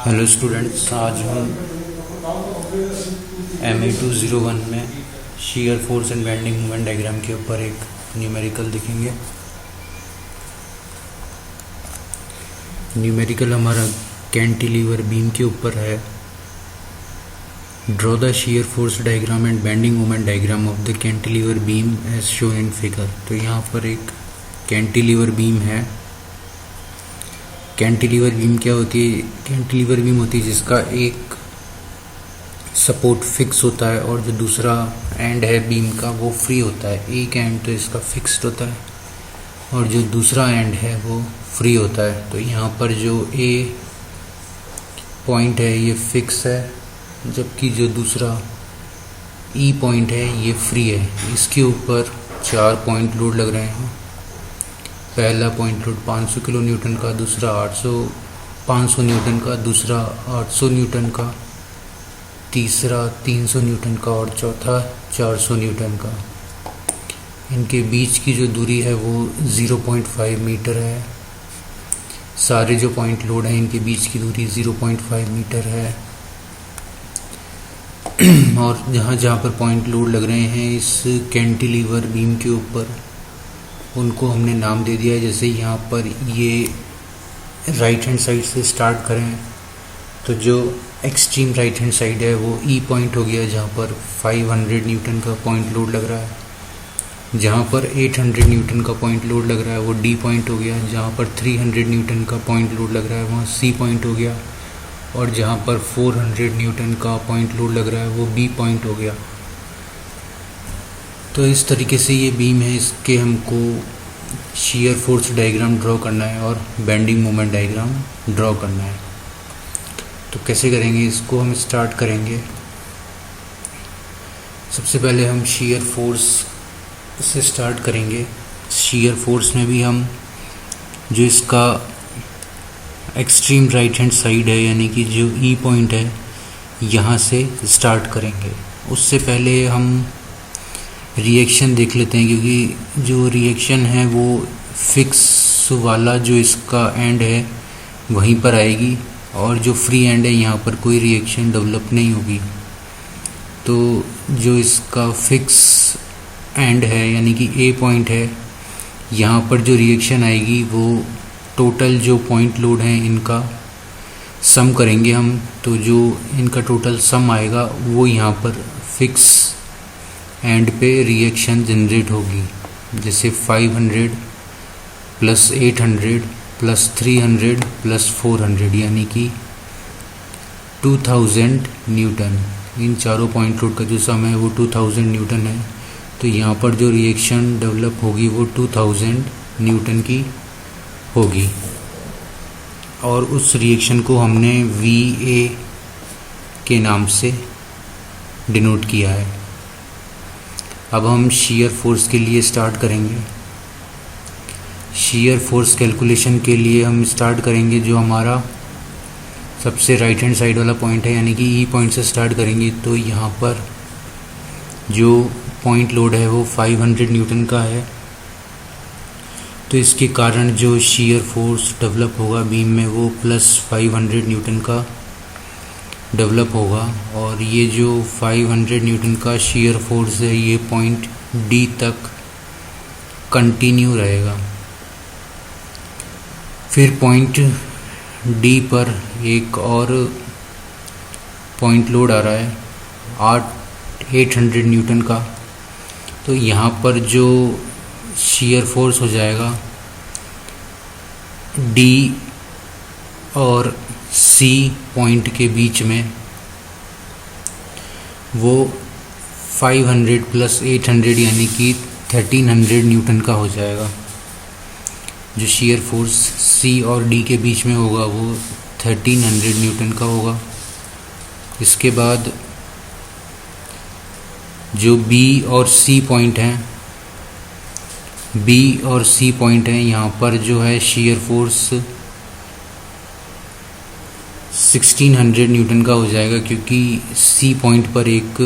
Hello students, आज हम MA201 में shear force and bending moment diagram के ऊपर एक न्यूमेरिकल देखेंगे। न्यूमेरिकल हमारा कैंटिलीवर बीम के ऊपर है। Draw the shear force diagram and bending moment diagram of the cantilever beam as shown in figure. तो यहाँ पर एक कैंटिलीवर बीम है। कैंटिलीवर बीम क्या होती है? कैंटिलीवर बीम होती है जिसका एक सपोर्ट फिक्स होता है और जो दूसरा एंड है बीम का वो फ्री होता है। एक एंड तो इसका फिक्स्ड होता है और जो दूसरा एंड है वो फ्री होता है। तो यहाँ पर जो ए पॉइंट है ये फिक्स है, जबकि जो दूसरा ई पॉइंट है ये फ्री है। इसके ऊपर 4 पॉइंट लोड लग रहे हैं। पहला पॉइंट लोड 500 किलो न्यूटन का, दूसरा 500 न्यूटन का, दूसरा 800 न्यूटन का, तीसरा 300 न्यूटन का और चौथा 400 न्यूटन का। इनके बीच की जो दूरी है वो 0.5 मीटर है। सारे जो पॉइंट लोड हैं इनके बीच की दूरी 0.5 मीटर है। और जहाँ जहाँ पर पॉइंट लोड लग रहे हैं इस कैंटिलीवर बीम के ऊपर, उनको हमने नाम दे दिया है। जैसे यहाँ पर ये राइट हैंड साइड से स्टार्ट करें तो जो एक्सट्रीम राइट हैंड साइड है वो ई पॉइंट हो गया, जहाँ पर 500 न्यूटन का पॉइंट लोड लग रहा है। जहाँ पर 800 न्यूटन का पॉइंट लोड लग रहा है वो डी पॉइंट हो गया। जहाँ पर 300 न्यूटन का पॉइंट लोड लग रहा है वहाँ सी पॉइंट हो गया। और जहाँ पर 400 न्यूटन का पॉइंट लोड लग रहा है वो बी पॉइंट हो गया। तो इस तरीके से ये बीम है, इसके हमको शीयर फोर्स डायग्राम ड्रॉ करना है और बेंडिंग मोमेंट डायग्राम ड्रॉ करना है। तो कैसे करेंगे इसको? हम स्टार्ट करेंगे। सबसे पहले हम शीयर फोर्स से स्टार्ट करेंगे। शीयर फोर्स में भी हम जो इसका एक्सट्रीम राइट हैंड साइड है यानी कि जो ई पॉइंट है यहाँ से स्टार्ट करेंगे। उससे पहले हम रिएक्शन देख लेते हैं, क्योंकि जो रिएक्शन है वो फिक्स वाला जो इसका एंड है वहीं पर आएगी और जो फ्री एंड है यहाँ पर कोई रिएक्शन डेवलप नहीं होगी। तो जो इसका फिक्स एंड है यानी कि ए पॉइंट है, यहाँ पर जो रिएक्शन आएगी वो टोटल जो पॉइंट लोड हैं इनका सम करेंगे हम। तो जो इनका टोटल सम आएगा वो यहाँ पर फिक्स एंड पे रिएक्शन जनरेट होगी। जैसे 500 प्लस 800 प्लस 300 प्लस 400 यानी कि 2000 न्यूटन। इन चारों पॉइंट लोड का जो सम है वो 2000 न्यूटन है। तो यहाँ पर जो रिएक्शन डेवलप होगी वो 2000 न्यूटन की होगी और उस रिएक्शन को हमने VA के नाम से डिनोट किया है। अब हम शीयर फोर्स के लिए स्टार्ट करेंगे। शीयर फोर्स कैलकुलेशन के लिए हम स्टार्ट करेंगे जो हमारा सबसे राइट हैंड साइड वाला पॉइंट है यानी कि ई पॉइंट से स्टार्ट करेंगे। तो यहाँ पर जो पॉइंट लोड है वो 500 न्यूटन का है। तो इसके कारण जो शीयर फोर्स डेवलप होगा बीम में वो प्लस 500 न्यूटन का डेवलप होगा। और ये जो 500 न्यूटन का शीयर फोर्स है ये पॉइंट डी तक कंटिन्यू रहेगा। फिर पॉइंट डी पर एक और पॉइंट लोड आ रहा है 800 न्यूटन का। तो यहाँ पर जो शीयर फोर्स हो जाएगा डी और सी पॉइंट के बीच में वो 500 प्लस 800 यानी कि 1300 न्यूटन का हो जाएगा। जो शीयर फोर्स सी और डी के बीच में होगा वो 1300 न्यूटन का होगा। इसके बाद जो बी और सी पॉइंट हैं, बी और सी पॉइंट हैं, यहाँ पर जो है शीयर फोर्स 1600 न्यूटन का हो जाएगा, क्योंकि सी पॉइंट पर एक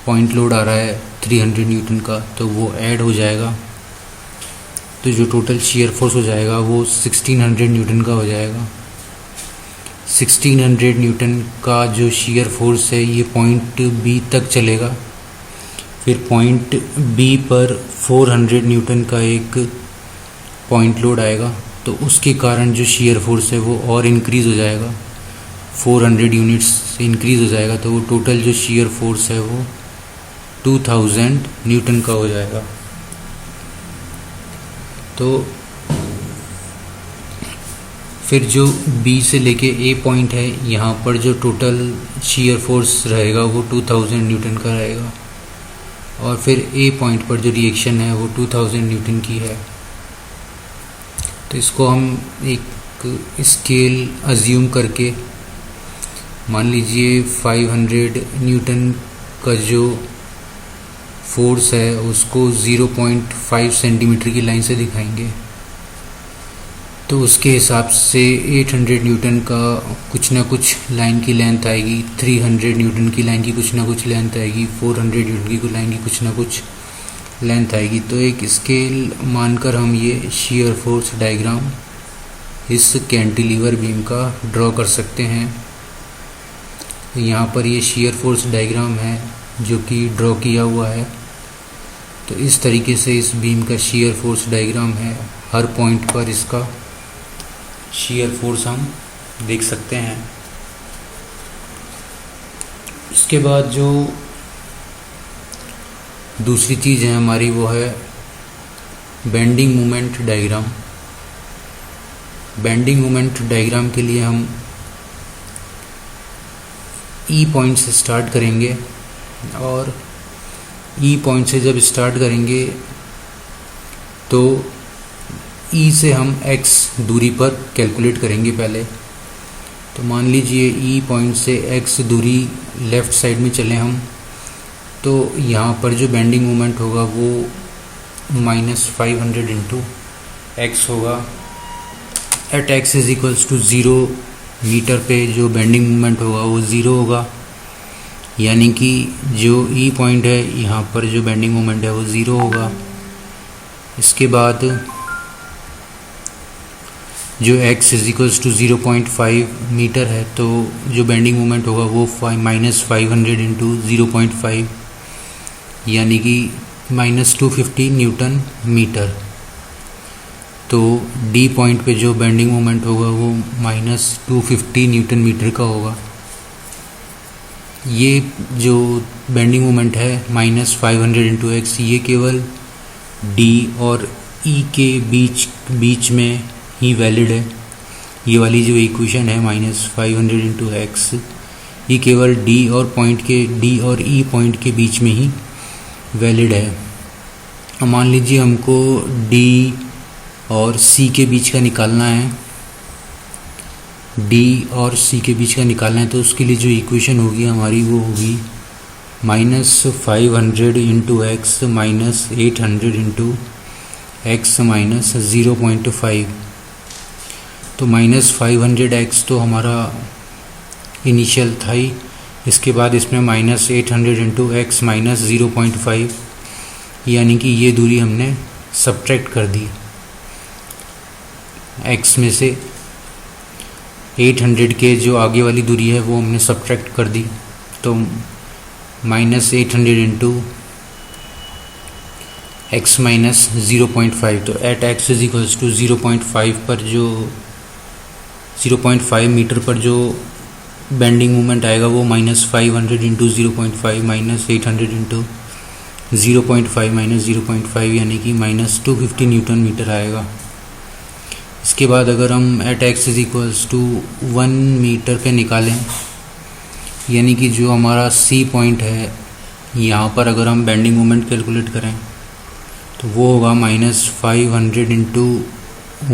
पॉइंट लोड आ रहा है 300 न्यूटन का, तो वो ऐड हो जाएगा। तो जो टोटल शियर फोर्स हो जाएगा वो 1600 न्यूटन का हो जाएगा। 1600 न्यूटन का जो शियर फोर्स है ये पॉइंट बी तक चलेगा, फिर पॉइंट बी पर 400 न्यूटन का एक पॉइंट लोड आएगा, तो उसके कारण जो शियर फोर्स है वो और इंक्रीज़ हो जाएगा, 400 यूनिट्स इंक्रीज़ हो जाएगा, तो वो टोटल जो शियर फोर्स है वो 2000 न्यूटन का हो जाएगा। तो फिर जो बी से लेके ए पॉइंट है यहाँ पर जो टोटल शियर फोर्स रहेगा वो 2000 न्यूटन का रहेगा, और फिर ए पॉइंट पर जो रिएक्शन है वो 2000 न्यूटन की है। तो इसको हम एक स्केल अज्यूम करके मान लीजिए 500 न्यूटन का जो फोर्स है उसको 0.5 सेंटीमीटर की लाइन से दिखाएंगे, तो उसके हिसाब से 800 न्यूटन का कुछ ना कुछ लाइन की लेंथ आएगी, 300 न्यूटन की लाइन की कुछ ना कुछ लेंथ आएगी, 400 न्यूटन की लाइन की कुछ ना कुछ लेंथ आएगी। तो एक स्केल मानकर हम ये शियर फोर्स डायग्राम इस कैंटिलीवर बीम का ड्रॉ कर सकते हैं। यहाँ पर ये शियर फोर्स डायग्राम है जो कि ड्रॉ किया हुआ है। तो इस तरीके से इस बीम का शियर फोर्स डायग्राम है, हर पॉइंट पर इसका शियर फोर्स हम देख सकते हैं। इसके बाद जो दूसरी चीज़ है हमारी वो है bending moment diagram. Bending moment diagram के लिए हम ई पॉइंट से स्टार्ट करेंगे, और ई पॉइंट से जब स्टार्ट करेंगे तो ई से हम एक्स दूरी पर कैलकुलेट करेंगे पहले। तो मान लीजिए ई पॉइंट से एक्स दूरी लेफ़्ट साइड में चलें हम, तो यहाँ पर जो बेंडिंग मोमेंट होगा वो -500 इंटू एक्स होगा। At X is equals to 0 metre पे जो बेंडिंग मोमेंट होगा वो 0 होगा, यानी कि जो ई पॉइंट है यहाँ पर जो बेंडिंग मोमेंट है वो 0 होगा। इसके बाद जो x is equals to 0.5 metre है, तो जो बेंडिंग मोमेंट होगा वो -500 इंटू 0.5 यानी कि -250 न्यूटन मीटर। तो डी पॉइंट पे जो बेंडिंग मोमेंट होगा वो -250 न्यूटन मीटर का होगा। ये जो बेंडिंग मोमेंट है -500 इंटू एक्स, ये केवल डी और ई के बीच में ही वैलिड है। ये वाली जो इक्वेशन है -500 इंटू एक्स, ये केवल डी और ई पॉइंट के बीच में ही वैलिड है। मान लीजिए हमको डी और सी के बीच का निकालना है, डी और सी के बीच का निकालना है, तो उसके लिए जो इक्वेशन होगी हमारी वो होगी -500 इंटू एक्स -800 इंटू एक्स -0.5। तो -500x तो हमारा इनिशियल था ही, इसके बाद इसमें -800 इंटू एक्स -0.5, यानी कि ये दूरी हमने सब्ट्रैक्ट कर दी। x में से 800 के जो आगे वाली दूरी है वो हमने सब्ट्रैक्ट कर दी, तो -800 इंटू एक्स -0.5। तो at X is equals to 0.5 पर जो 0.5 मीटर पर जो बेंडिंग मोमेंट आएगा वो -500 इंटू 0.5 -800 इंटू 0.5 -0.5 यानी कि -250 न्यूटन मीटर आएगा। इसके बाद अगर हम at X is equals to 1 metre पे निकालें, यानी कि जो हमारा सी पॉइंट है यहाँ पर अगर हम बेंडिंग मोमेंट कैलकुलेट करें तो वो होगा -500 इंटू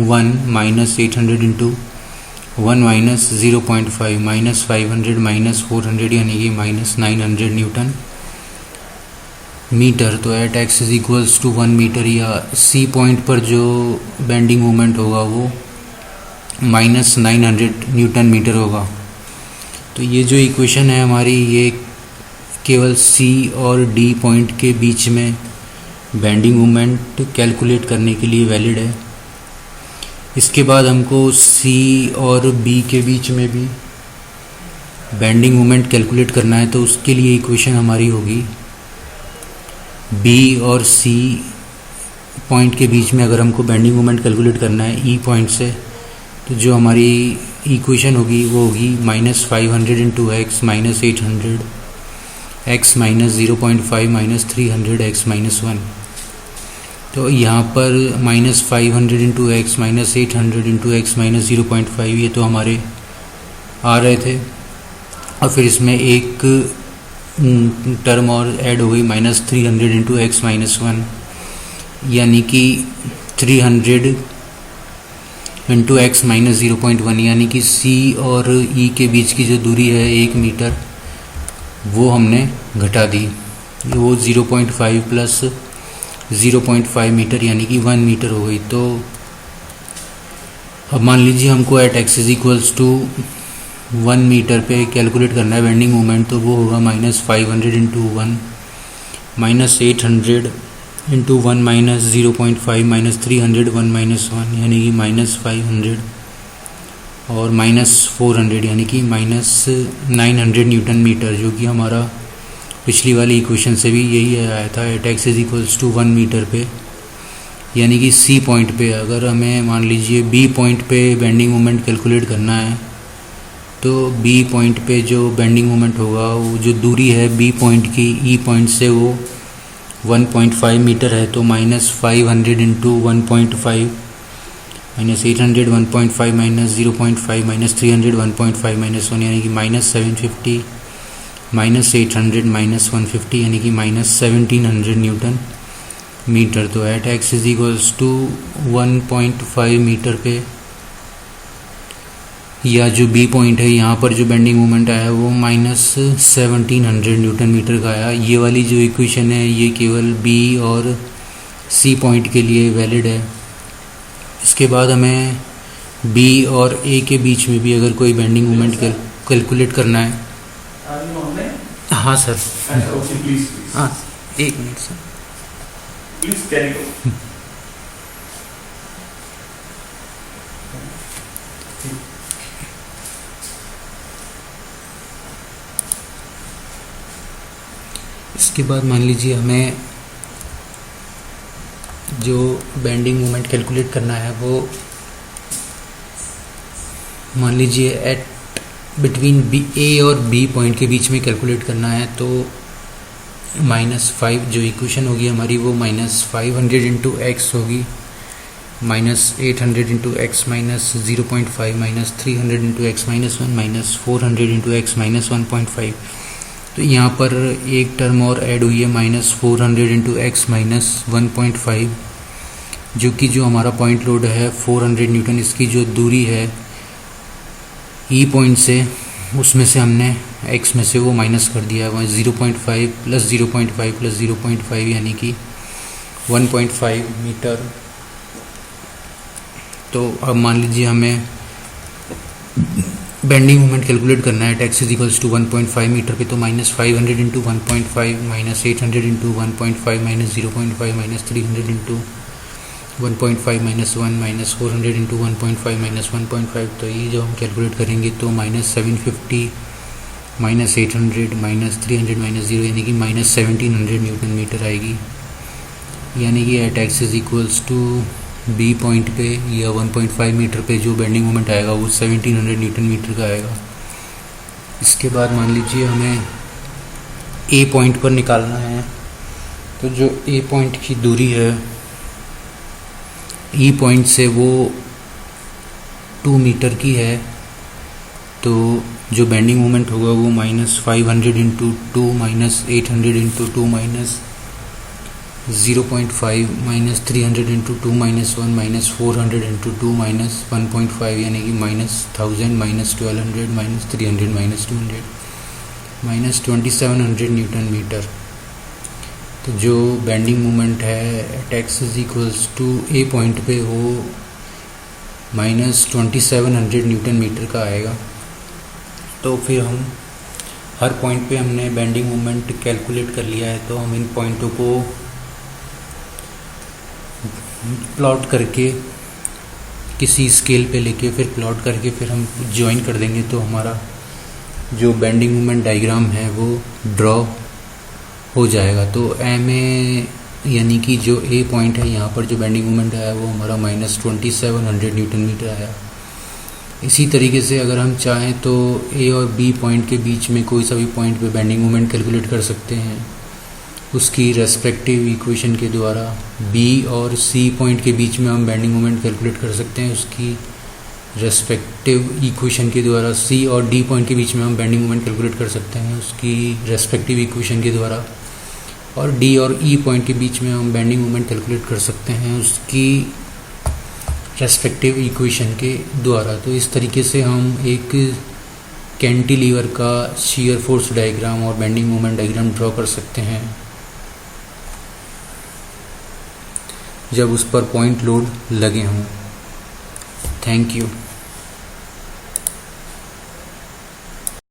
1 -800 इंटू 1 -0.5 -500 -400 यानी कि -900 न्यूटन मीटर। तो at X is equals to 1 metre, या सी पॉइंट पर जो बेंडिंग मोमेंट होगा वो -900 न्यूटन मीटर होगा। तो ये जो इक्वेशन है हमारी, ये केवल सी और डी पॉइंट के बीच में बेंडिंग मोमेंट कैलकुलेट करने के लिए वैलिड है। इसके बाद हमको सी और बी के बीच में भी बेंडिंग मोमेंट कैलकुलेट करना है, तो उसके लिए इक्वेशन हमारी होगी बी और सी पॉइंट के बीच में अगर हमको बेंडिंग मोमेंट कैलकुलेट करना है ई पॉइंट से, तो जो हमारी इक्वेशन होगी वो होगी -500 into x minus 800 x minus 0.5 minus 300 x minus 1। तो यहाँ पर -500 into x minus 800 into x minus 0.5 ये तो हमारे आ रहे थे, और फिर इसमें एक टर्म और ऐड हो गई -300 इंटू एक्स माइनस 1, यानी कि 300 इंटू एक्स माइनस 0.1, यानी कि सी और ई के बीच की जो दूरी है 1 मीटर वो हमने घटा दी। वो 0.5 प्लस 0.5 मीटर यानी कि 1 मीटर हो गई। तो अब मान लीजिए हमको at X is equals to 1 metre पे कैलकुलेट करना है बेंडिंग मोमेंट, तो वो होगा -500 into 1 minus 800 into 1 minus 0.5 minus 300 1 minus 1 यानी कि -500 और -400 यानी कि -900 न्यूटन मीटर, जो कि हमारा पिछली वाली इक्वेशन से भी यही आया था। At X is equals to 1 metre पे, यानी कि सी पॉइंट पे अगर हमें मान लीजिए बी पॉइंट पे बेंडिंग मोमेंट कैलकुलेट करना है, तो बी पॉइंट पे जो बेंडिंग मोमेंट होगा वो जो दूरी है बी पॉइंट की ई पॉइंट से वो 1.5 मीटर है, तो -500 into 1.5 minus 800 1.5 minus 0.5 minus 300 1.5 minus 1 यानी कि -750 माइनस 800 माइनस 150 यानी कि -1700 न्यूटन मीटर। तो at X is equals to 1.5 metre पे, या जो बी पॉइंट है यहाँ पर जो बेंडिंग मोमेंट आया वो -1700 न्यूटन मीटर का आया। ये वाली जो इक्वेशन है ये केवल बी और सी पॉइंट के लिए वैलिड है। इसके बाद हमें बी और ए के बीच में भी अगर कोई बेंडिंग मोमेंट कैलकुलेट करना है। हाँ सर, हाँ 1 मिनट सर, प्लीज कैरी गो। इसके बाद मान लीजिए हमें जो बेंडिंग मोमेंट कैलकुलेट करना है वो मान लीजिए एट बिटवीन बी ए और बी पॉइंट के बीच में कैलकुलेट करना है, तो -5 जो इक्वेशन होगी हमारी वो -500 इंटू एक्स होगी minus 800 into x minus 0.5 minus 300 into x minus 1 minus 400 into x minus 1.5। तो यहाँ पर एक टर्म और ऐड हुई है -400 इंटू एक्स माइनस 1.5, जो कि जो हमारा पॉइंट लोड है 400 न्यूटन, इसकी जो दूरी है ई पॉइंट से उसमें से हमने एक्स में से वो माइनस कर दिया है 0.5 प्लस 0.5 प्लस 0.5 यानी कि 1.5 मीटर। तो अब मान लीजिए हमें बेंडिंग मोमेंट कैलकुलेट करना है। X is equals to 1.5 metre पे, तो -500 into 1.5 minus 800 into 1.5 minus 0.5 minus 300 into 1.5 minus 1 minus 400 into 1.5 minus 1.5। तो ये जो हम कैलकुलेट करेंगे तो -750 माइनस 800 माइनस 300 माइनस 0 यानी कि -1700 न्यूटन मीटर आएगी। यानी कि at X is equals to B point पे या 1.5 मीटर पे जो बेंडिंग मोमेंट आएगा वो 1700 न्यूटन मीटर का आएगा। इसके बाद मान लीजिए हमें ए पॉइंट पर निकालना है, तो जो ए पॉइंट की दूरी है ई पॉइंट से वो 2 मीटर की है, तो जो बेंडिंग मोमेंट होगा वो -500 into 2 minus 800 into 2 minus 0.5 minus 300 into 2 minus 1 minus 400 into 2 minus 1.5 यानी कि -1000 minus 1200 minus 300 minus 200 minus 2700 newton metre. तो जो बेंडिंग मोमेंट है at X is equals to A point पे वो -2700 न्यूटन मीटर का आएगा। तो फिर हम हर पॉइंट पे हमने बेंडिंग मोमेंट कैलकुलेट कर लिया है, तो हम इन पॉइंटों को प्लॉट करके किसी स्केल पे लेके फिर प्लॉट करके फिर हम ज्वाइन कर देंगे तो हमारा जो बेंडिंग मोमेंट डायग्राम है वो ड्रॉ हो जाएगा। तो एम ए यानी कि जो ए पॉइंट है यहाँ पर जो बेंडिंग मोमेंट आया वो हमारा -2700 न्यूटन मीटर आया। इसी तरीके से अगर हम चाहें तो ए और बी पॉइंट के बीच में कोई सा भी पॉइंट पे बेंडिंग मोमेंट कैलकुलेट कर सकते हैं उसकी रेस्पेक्टिव इक्वेशन के द्वारा। बी और सी पॉइंट के बीच में हम बेंडिंग मोमेंट कैलकुलेट कर सकते हैं उसकी रेस्पेक्टिव इक्वेशन के द्वारा। सी और डी पॉइंट के बीच में हम बेंडिंग मोमेंट कैलकुलेट कर सकते हैं उसकी रेस्पेक्टिव इक्वेशन के द्वारा। और डी और ई पॉइंट के बीच में हम बेंडिंग मोमेंट कैलकुलेट कर सकते हैं उसकी रेस्पेक्टिव इक्वेशन के द्वारा। तो इस तरीके से हम एक कैंटिलीवर का शियर फोर्स डायग्राम और बेंडिंग मोमेंट डायग्राम ड्रॉ कर सकते हैं जब उस पर पॉइंट लोड लगे हों। Thank you.